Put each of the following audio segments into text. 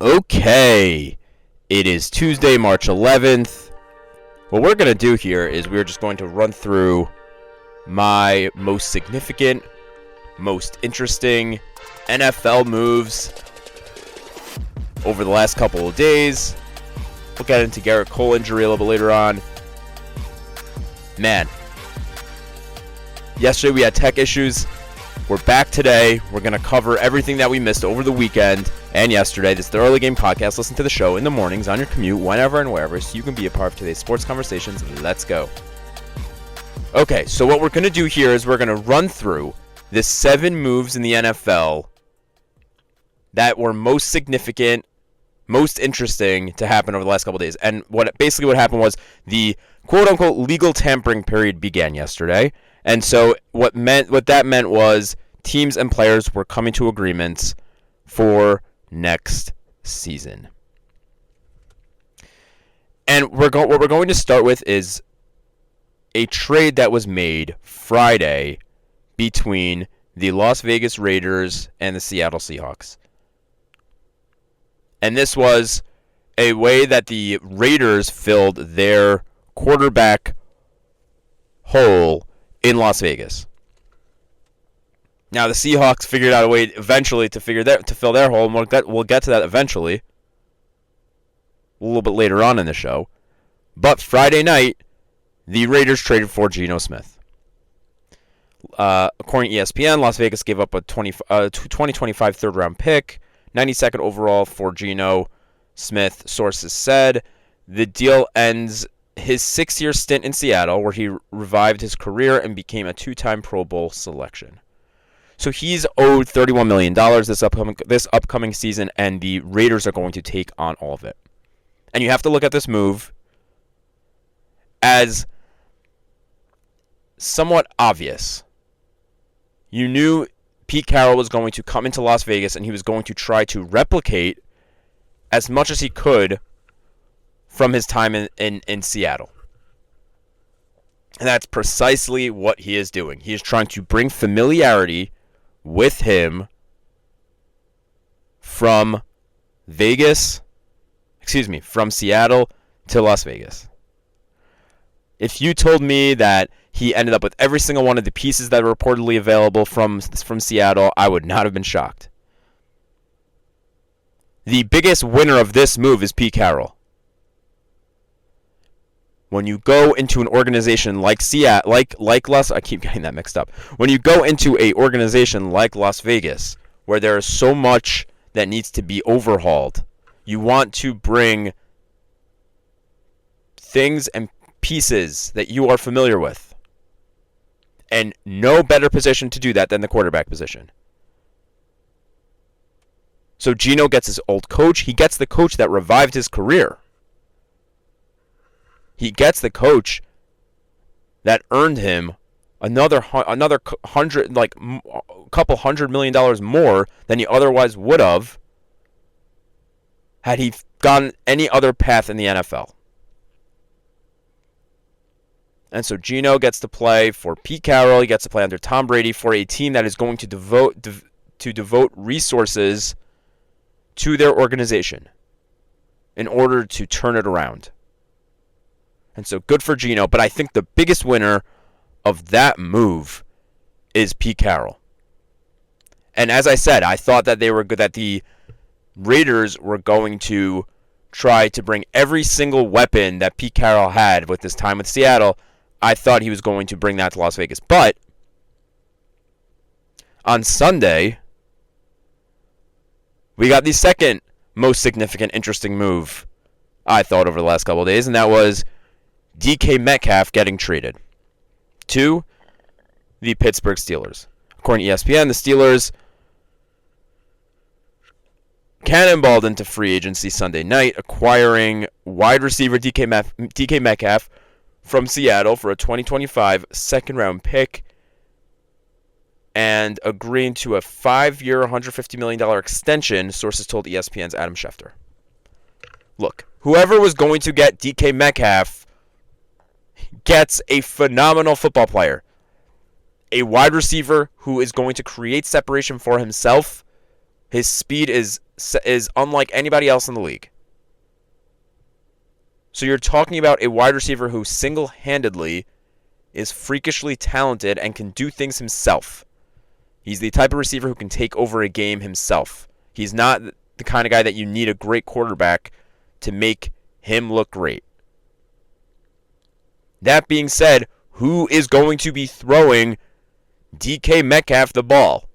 Okay, it is Tuesday, March 11th. What we're going to do here is we're just going to run through my most significant, most interesting NFL moves over the last couple of days. We'll get into Gerrit Cole injury a little bit later on. Man, yesterday we had tech issues. We're back today. We're going to cover everything that we missed over the weekend and yesterday. This is the Early Game Podcast. Listen to the show in the mornings, on your commute, whenever and wherever, so you can be a part of today's sports conversations. Let's go. Okay, so what we're going to do here is we're going to run through the 7 moves in the NFL that were most significant, most interesting to happen over the last couple of days. And what happened was the quote-unquote legal tampering period began yesterday. And so what that meant was teams and players were coming to agreements for next season. And what we're going to start with is a trade that was made Friday between the Las Vegas Raiders and the Seattle Seahawks. And this was a way that the Raiders filled their quarterback hole in Las Vegas. Now the Seahawks figured out a way eventually to fill their hole, and we'll get to that eventually, a little bit later on in the show. But Friday night, the Raiders traded for Geno Smith. According to ESPN, Las Vegas gave up a 2025 third-round pick, 92nd overall for Geno Smith. Sources said the deal ends his 6-year stint in Seattle, where he revived his career and became a 2-time Pro Bowl selection. So he's owed $31 million this upcoming season, and the Raiders are going to take on all of it. And you have to look at this move as somewhat obvious. You knew Pete Carroll was going to come into Las Vegas, and he was going to try to replicate as much as he could from his time in Seattle. And that's precisely what he is doing. He is trying to bring familiarity with him from Seattle to Las Vegas. If you told me that he ended up with every single one of the pieces that were reportedly available from Seattle, I would not have been shocked. The biggest winner of this move is Pete Carroll. When you go into an organization like Seattle, I keep getting that mixed up. When you go into an organization like Las Vegas, where there is so much that needs to be overhauled, you want to bring things and pieces that you are familiar with. And no better position to do that than the quarterback position. So Geno gets his old coach. He gets the coach that revived his career. He gets the coach that earned him another couple $100 million more than he otherwise would have had he gone any other path in the NFL. And so Geno gets to play for Pete Carroll. He gets to play under Tom Brady for a team that is going to devote resources to their organization in order to turn it around. And so good for Geno, but I think the biggest winner of that move is Pete Carroll. And as I said, I thought that the Raiders were going to try to bring every single weapon that Pete Carroll had with his time with Seattle. I thought he was going to bring that to Las Vegas. But on Sunday, we got the second most significant, interesting move, I thought, over the last couple of days, and that was DK Metcalf getting traded to the Pittsburgh Steelers. According to ESPN, the Steelers cannonballed into free agency Sunday night, acquiring wide receiver DK Metcalf from Seattle for a 2025 second-round pick and agreeing to a 5-year, $150 million extension, sources told ESPN's Adam Schefter. Look, whoever was going to get DK Metcalf gets a phenomenal football player. A wide receiver who is going to create separation for himself, His speed is unlike anybody else in the league. So you're talking about a wide receiver who single-handedly is freakishly talented and can do things himself. He's the type of receiver who can take over a game himself. He's not the kind of guy that you need a great quarterback to make him look great. That being said, who is going to be throwing DK Metcalf the ball?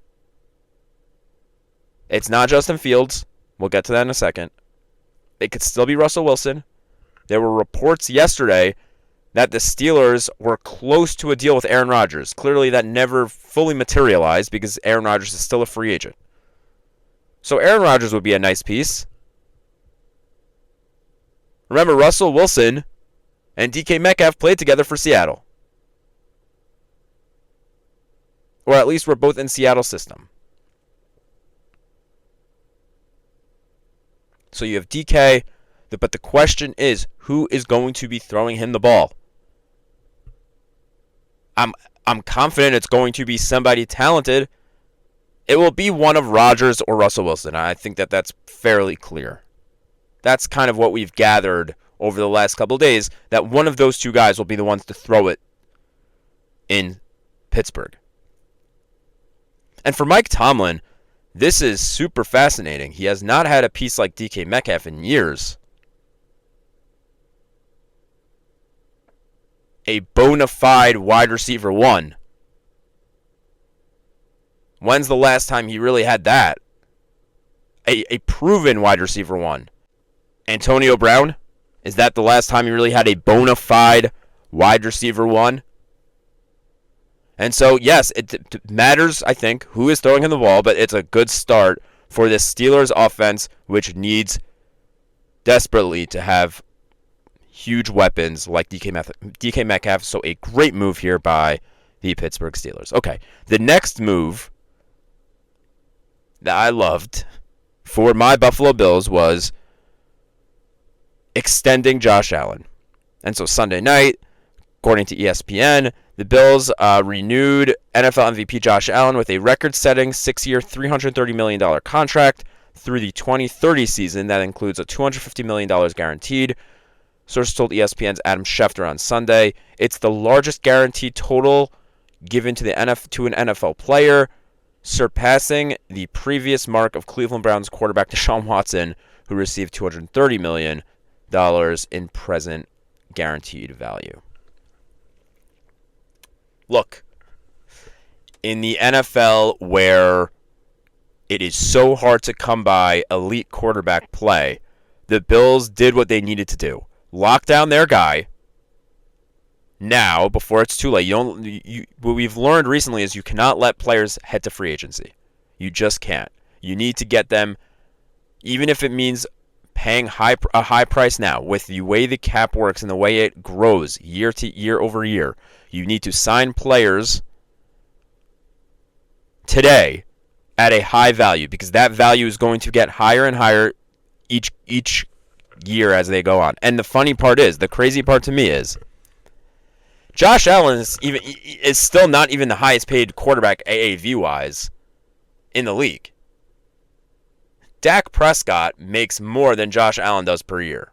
It's not Justin Fields. We'll get to that in a second. It could still be Russell Wilson. There were reports yesterday that the Steelers were close to a deal with Aaron Rodgers. Clearly that never fully materialized because Aaron Rodgers is still a free agent. So Aaron Rodgers would be a nice piece. Remember, Russell Wilson and DK Metcalf played together for Seattle. Or at least were both in Seattle's system. So you have DK, but the question is, who is going to be throwing him the ball? I'm confident it's going to be somebody talented. It will be one of Rodgers or Russell Wilson. I think that's fairly clear. That's kind of what we've gathered over the last couple of days, that one of those two guys will be the ones to throw it in Pittsburgh. And for Mike Tomlin, this is super fascinating. He has not had a piece like DK Metcalf in years. A bona fide wide receiver one. When's the last time he really had that? A proven wide receiver one. Antonio Brown? Is that the last time he really had a bona fide wide receiver one? And so, yes, it matters, I think, who is throwing him the ball, but it's a good start for this Steelers offense, which needs desperately to have huge weapons like DK Metcalf. So a great move here by the Pittsburgh Steelers. Okay, the next move that I loved for my Buffalo Bills was extending Josh Allen. And so Sunday night, according to ESPN, the Bills renewed NFL MVP Josh Allen with a record-setting 6-year, $330 million contract through the 2030 season. That includes a $250 million guaranteed. Sources told ESPN's Adam Schefter on Sunday. It's the largest guaranteed total given to an NFL player, surpassing the previous mark of Cleveland Browns quarterback Deshaun Watson, who received $230 million in present guaranteed value. Look, in the NFL where it is so hard to come by elite quarterback play, the Bills did what they needed to do. Lock down their guy now before it's too late. What we've learned recently is you cannot let players head to free agency. You just can't. You need to get them, even if it means paying a high price now. With the way the cap works and the way it grows year to year over year, you need to sign players today at a high value, because that value is going to get higher and higher each year as they go on. And the funny part is, the crazy part to me is, Josh Allen is still not even the highest paid quarterback AAV wise in the league. Dak Prescott makes more than Josh Allen does per year,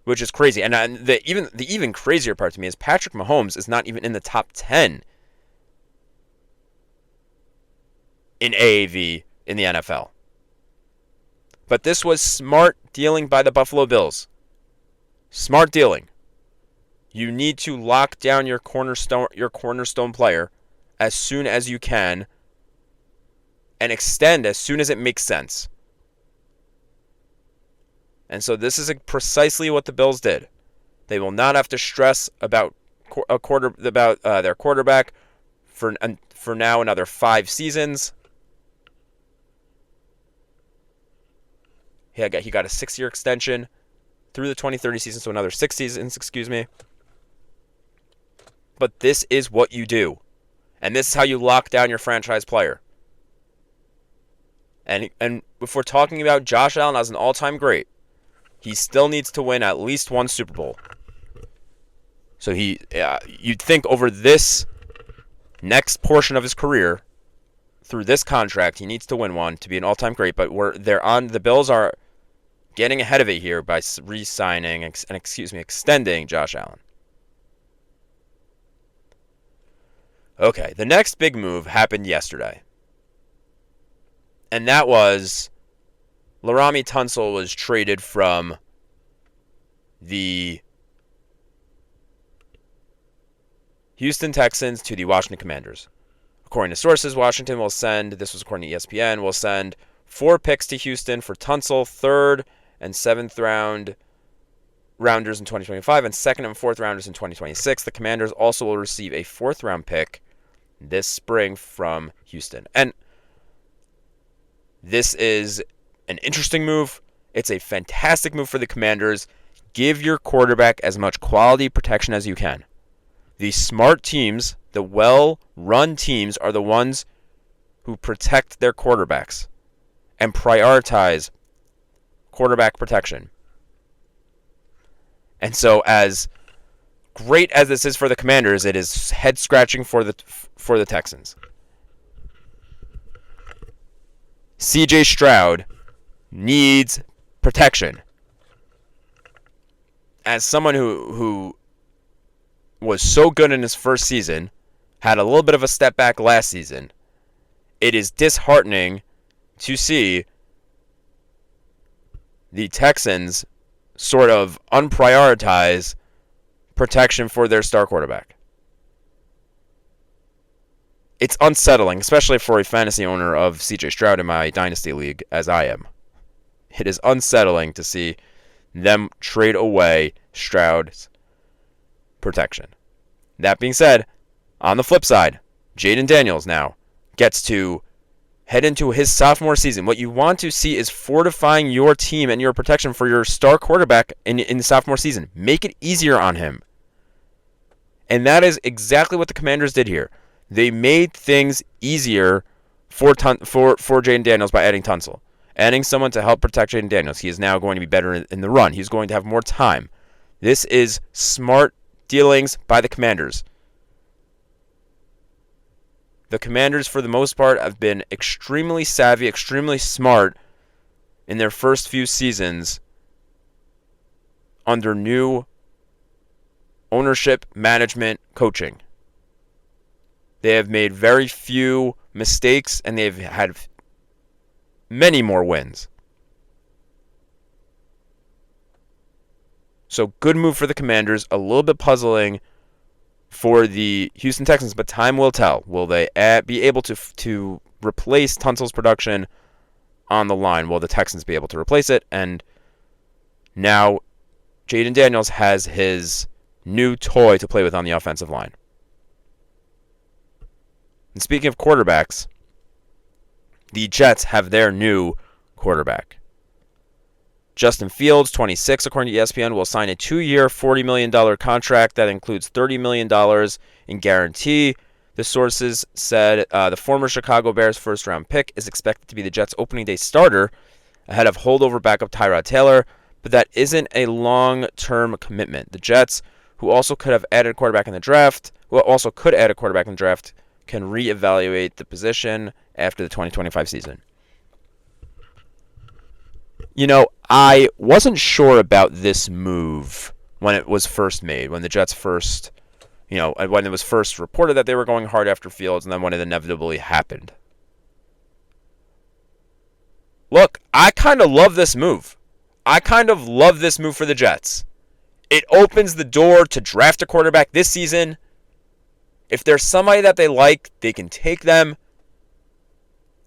which is crazy. And the even crazier part to me is Patrick Mahomes is not even in the top 10 in AAV in the NFL. But this was smart dealing by the Buffalo Bills. Smart dealing. You need to lock down your cornerstone player as soon as you can and extend as soon as it makes sense. And so this is precisely what the Bills did. They will not have to stress about their quarterback for now another 5 seasons. He got a 6-year extension through the 2030 season, so another 6 seasons, But this is what you do. And this is how you lock down your franchise player. And if we're talking about Josh Allen as an all-time great, he still needs to win at least one Super Bowl. So you'd think over this next portion of his career, through this contract. He needs to win one to be an all-time great, but the Bills are getting ahead of it here by re-signing extending Josh Allen. Okay, the next big move happened yesterday. And that was Laremy Tunsil was traded from the Houston Texans to the Washington Commanders. According to sources, Washington will send, this was according to ESPN, will send 4 picks to Houston for Tunsil, 3rd and 7th rounders in 2025, and 2nd and 4th rounders in 2026. The Commanders also will receive a 4th round pick this spring from Houston. And this is an interesting move. It's a fantastic move for the Commanders. Give your quarterback as much quality protection as you can. The smart teams, the well-run teams, are the ones who protect their quarterbacks and prioritize quarterback protection. And so, as great as this is for the Commanders, it is head-scratching for the Texans. C.J. Stroud needs protection. As someone who was so good in his first season, had a little bit of a step back last season, it is disheartening to see the Texans sort of unprioritize protection for their star quarterback. It's unsettling, especially for a fantasy owner of C.J. Stroud in my Dynasty League, as I am. It is unsettling to see them trade away Stroud's protection. That being said, on the flip side, Jaden Daniels now gets to head into his sophomore season. What you want to see is fortifying your team and your protection for your star quarterback in the sophomore season. Make it easier on him. And that is exactly what the Commanders did here. They made things easier for Jaden Daniels by adding Tunsil. Adding someone to help protect Jaden Daniels. He is now going to be better in the run. He's going to have more time. This is smart dealings by the Commanders. The Commanders, for the most part, have been extremely savvy, extremely smart in their first few seasons under new ownership, management, coaching. They have made very few mistakes, and they've had many more wins. So, good move for the Commanders. A little bit puzzling for the Houston Texans, but time will tell. Will they be able to replace Tunsil's production on the line? Will the Texans be able to replace it? And now Jaden Daniels has his new toy to play with on the offensive line. And speaking of quarterbacks, the Jets have their new quarterback. Justin Fields, 26, according to ESPN, will sign a 2-year, $40 million contract that includes $30 million in guarantee. The sources said the former Chicago Bears first-round pick is expected to be the Jets' opening day starter ahead of holdover backup Tyrod Taylor, but that isn't a long-term commitment. The Jets, who also could have added a quarterback in the draft, can reevaluate the position after the 2025 season. You know, I wasn't sure about this move when it was first made, when the Jets first, when it was first reported that they were going hard after Fields, and then when it inevitably happened. Look, I kind of love this move. I kind of love this move for the Jets. It opens the door to draft a quarterback this season. If there's somebody that they like, they can take them.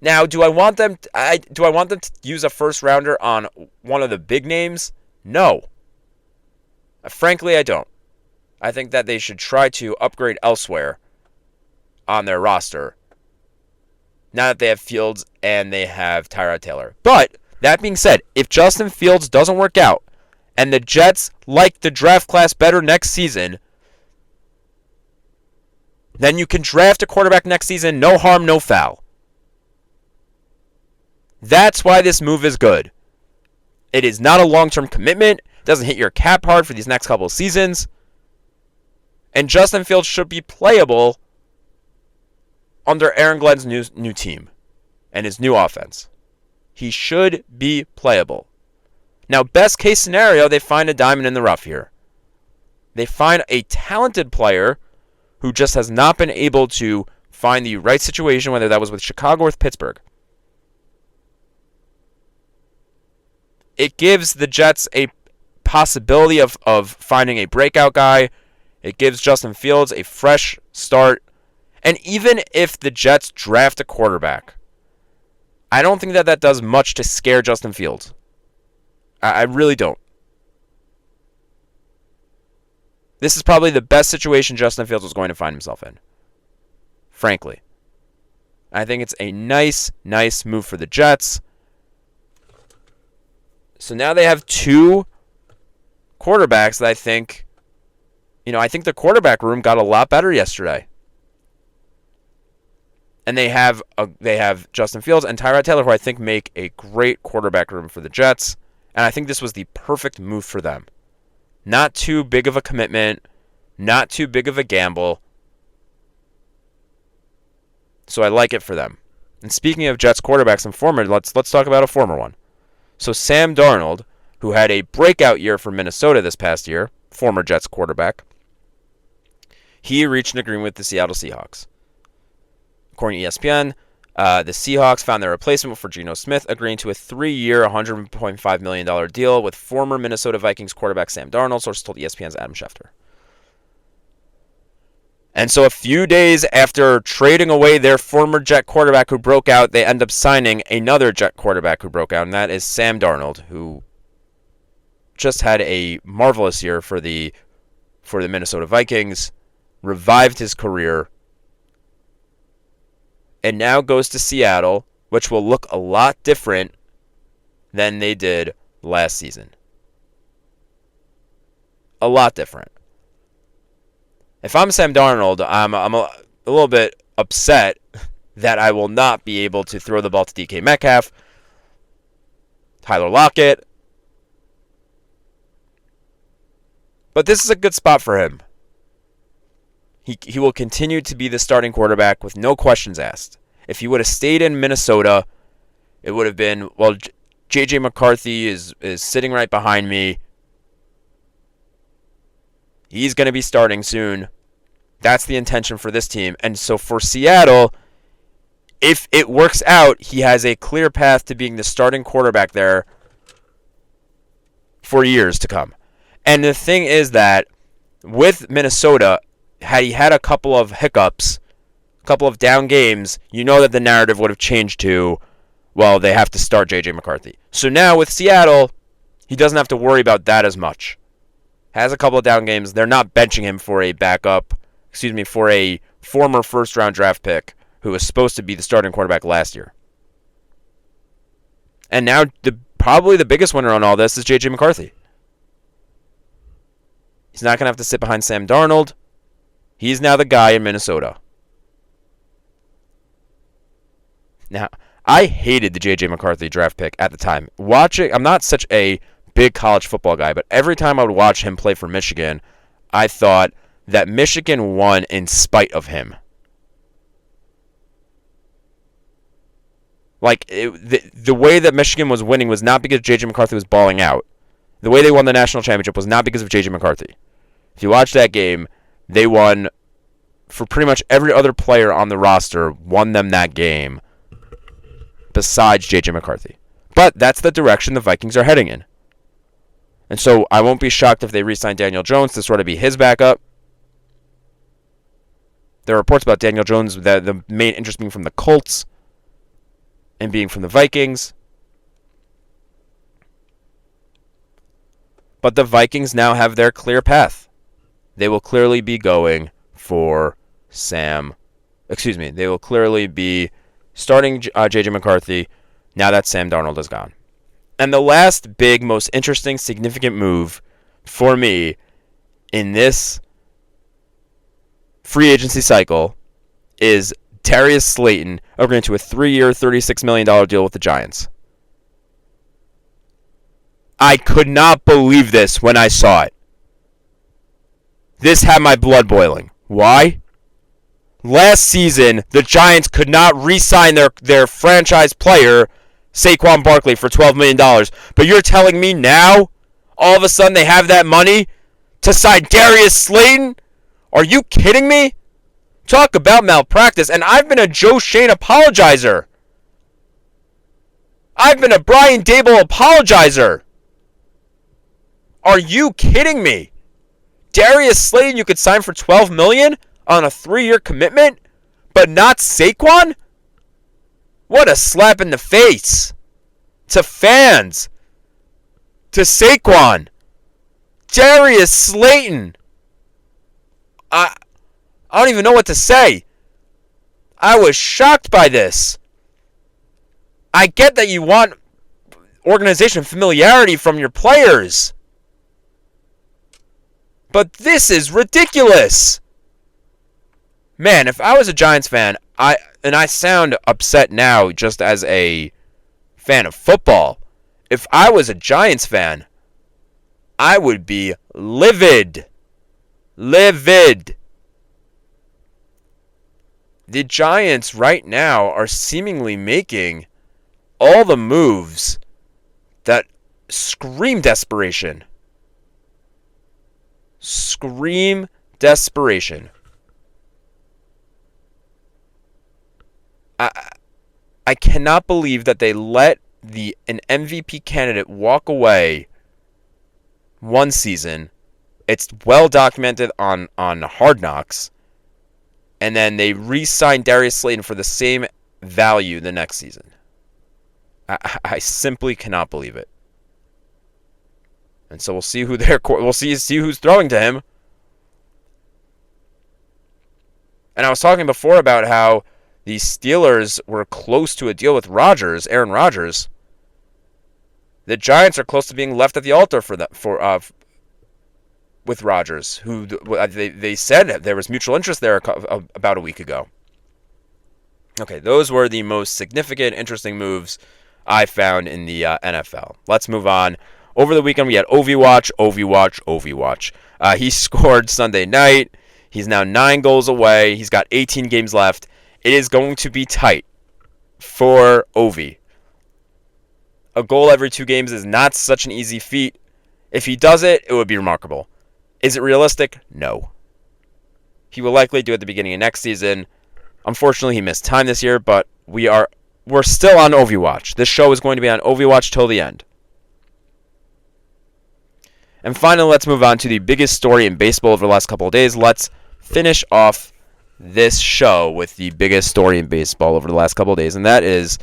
Now, do I want them to use a first rounder on one of the big names? No. Frankly, I don't. I think that they should try to upgrade elsewhere on their roster. Now that they have Fields and they have Tyrod Taylor. But, that being said, if Justin Fields doesn't work out and the Jets like the draft class better next season, then you can draft a quarterback next season, no harm, no foul. That's why this move is good. It is not a long-term commitment. It doesn't hit your cap hard for these next couple of seasons. And Justin Fields should be playable under Aaron Glenn's new team and his new offense. He should be playable. Now, best case scenario, they find a diamond in the rough here. They find a talented player who just has not been able to find the right situation, whether that was with Chicago or with Pittsburgh. It gives the Jets a possibility of finding a breakout guy. It gives Justin Fields a fresh start. And even if the Jets draft a quarterback, I don't think that does much to scare Justin Fields. I really don't. This is probably the best situation Justin Fields was going to find himself in. Frankly. I think it's a nice move for the Jets. So now they have two quarterbacks that I think the quarterback room got a lot better yesterday. And they have Justin Fields and Tyrod Taylor, who I think make a great quarterback room for the Jets. And I think this was the perfect move for them. Not too big of a commitment, not too big of a gamble. So I like it for them. And speaking of Jets quarterbacks and former, let's talk about a former one. So Sam Darnold, who had a breakout year for Minnesota this past year, former Jets quarterback, he reached an agreement with the Seattle Seahawks. According to ESPN, the Seahawks found their replacement for Geno Smith, agreeing to a 3-year, $100.5 million deal with former Minnesota Vikings quarterback Sam Darnold, sources told ESPN's Adam Schefter. And so a few days after trading away their former Jet quarterback who broke out, they end up signing another Jet quarterback who broke out, and that is Sam Darnold, who just had a marvelous year for the Minnesota Vikings, revived his career, and now goes to Seattle, which will look a lot different than they did last season. A lot different. If I'm Sam Darnold, I'm a little bit upset that I will not be able to throw the ball to DK Metcalf, Tyler Lockett. But this is a good spot for him. He will continue to be the starting quarterback with no questions asked. If he would have stayed in Minnesota, it would have been, well, J.J. McCarthy is sitting right behind me. He's going to be starting soon. That's the intention for this team. And so for Seattle, if it works out, he has a clear path to being the starting quarterback there for years to come. And the thing is that with Minnesota, had he had a couple of hiccups, a couple of down games, you know that the narrative would have changed to, well, they have to start J.J. McCarthy. So now with Seattle, he doesn't have to worry about that as much. Has a couple of down games. They're not benching him for for a former first-round draft pick who was supposed to be the starting quarterback last year. And now probably the biggest winner on all this is J.J. McCarthy. He's not going to have to sit behind Sam Darnold. He's now the guy in Minnesota. Now, I hated the J.J. McCarthy draft pick at the time. I'm not such a big college football guy, but every time I would watch him play for Michigan, I thought that Michigan won in spite of him. Like, the way that Michigan was winning was not because J.J. McCarthy was balling out. The way they won the national championship was not because of J.J. McCarthy. If you watch that game, they won for pretty much every other player on the roster, won them that game besides J.J. McCarthy. But that's the direction the Vikings are heading in. And so I won't be shocked if they re-sign Daniel Jones to sort of be his backup. There are reports about Daniel Jones, that the main interest being from the Colts and being from the Vikings. But the Vikings now have their clear path. They will clearly be going for they will clearly be starting J.J. McCarthy now that Sam Darnold is gone. And the last big, most interesting, significant move for me in this free agency cycle is Darius Slayton agreeing to a 3-year, $36 million deal with the Giants. I could not believe this when I saw it. This had my blood boiling. Why? Last season, the Giants could not re-sign their franchise player, Saquon Barkley, for $12 million. But you're telling me now, all of a sudden they have that money to sign Darius Slayton? Are you kidding me? Talk about malpractice. And I've been a Joe Shane apologizer. I've been a Brian Daboll apologizer. Are you kidding me? Darius Slayton you could sign for $12 million on a 3-year commitment, but not Saquon? What a slap in the face to fans, to Saquon, Darius Slayton. I don't even know what to say. I was shocked by this. I get that you want organization familiarity from your players, but this is ridiculous. Man, if I was a Giants fan, I sound upset now just as a fan of football. If I was a Giants fan, I would be livid. Livid. The Giants right now are seemingly making all the moves that scream desperation. Scream desperation. I cannot believe that they let an MVP candidate walk away one season. It's well documented on Hard Knocks. And then they re-signed Darius Slayton for the same value the next season. I simply cannot believe it. And so we'll see we'll see who's throwing to him. And I was talking before about how the Steelers were close to a deal with Aaron Rodgers. The Giants are close to being left at the altar with Rodgers, who they said there was mutual interest there about a week ago. Okay, those were the most significant, interesting moves I found in the NFL. Let's move on. Over the weekend, we had Ovechkin. He scored Sunday night. He's now 9 goals away. He's got 18 games left. It is going to be tight for Ovi. A goal every 2 games is not such an easy feat. If he does it, it would be remarkable. Is it realistic? No. He will likely do it at the beginning of next season. Unfortunately, he missed time this year, but we're still on Ovi Watch. This show is going to be on Ovi Watch till the end. And finally, let's move on to the biggest story in baseball over the last couple of days. Let's finish off this show with the biggest story in baseball over the last couple of days, and that is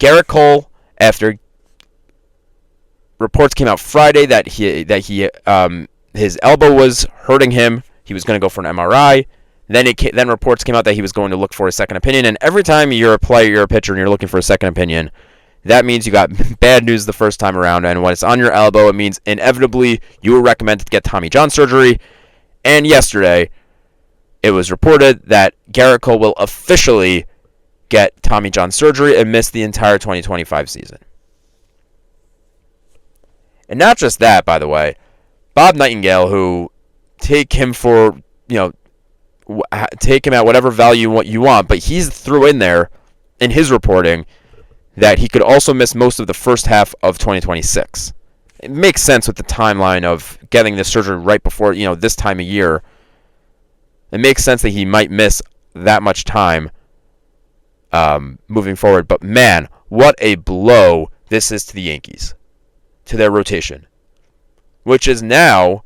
Gerrit Cole. After reports came out Friday that his elbow was hurting him, he was going to go for an MRI. Then reports came out that he was going to look for a second opinion. And every time you're a player, you're a pitcher, and you're looking for a second opinion, that means you got bad news the first time around. And when it's on your elbow, it means inevitably you were recommended to get Tommy John surgery. And yesterday, it was reported that Gerrit Cole will officially get Tommy John surgery and miss the entire 2025 season. And not just that, by the way, Bob Nightingale, who take him at whatever value you want, but he's threw in there in his reporting that he could also miss most of the first half of 2026. It makes sense with the timeline of getting this surgery right before, this time of year. It makes sense that he might miss that much time moving forward. But man, what a blow this is to the Yankees, to their rotation, which is now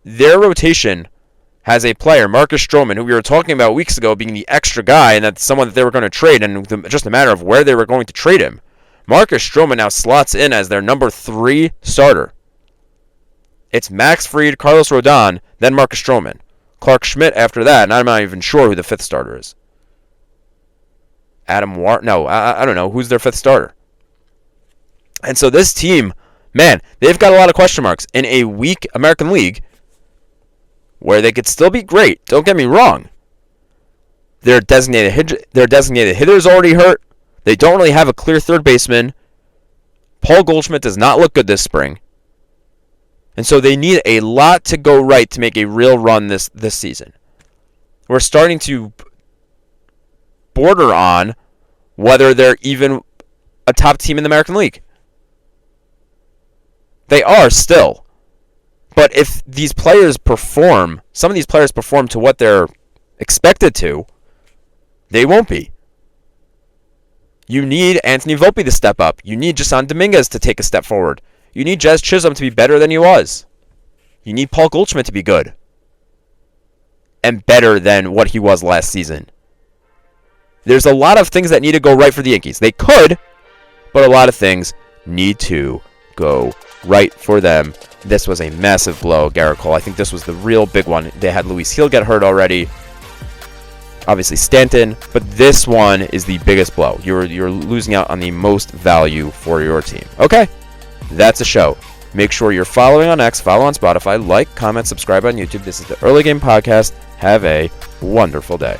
their rotation has a player, Marcus Stroman, who we were talking about weeks ago being the extra guy, and that's someone that they were going to trade, and just a matter of where they were going to trade him. Marcus Stroman now slots in as their number 3 starter. It's Max Fried, Carlos Rodon, then Marcus Stroman. Clark Schmidt after that, and I'm not even sure who the 5th starter is. I don't know. Who's their 5th starter? And so this team, man, they've got a lot of question marks in a weak American League where they could still be great. Don't get me wrong. Their designated hitter's already hurt. They don't really have a clear third baseman. Paul Goldschmidt does not look good this spring. And so they need a lot to go right to make a real run this season. who are starting to border on whether they're even a top team in the American League. They are still. But if these players perform, some of these players perform to what they're expected to, they won't be. You need Anthony Volpe to step up. You need Jason Dominguez to take a step forward. You need Jazz Chisholm to be better than he was. You need Paul Goldschmidt to be good. And better than what he was last season. There's a lot of things that need to go right for the Yankees. They could, but a lot of things need to go right for them. This was a massive blow, Gerrit Cole. I think this was the real big one. They had Luis Gil get hurt already. Obviously Stanton, but this one is the biggest blow. You're losing out on the most value for your team. Okay, that's a show. Make sure you're following on X, follow on Spotify, like, comment, subscribe on YouTube. This is the Early Game Podcast. Have a wonderful day.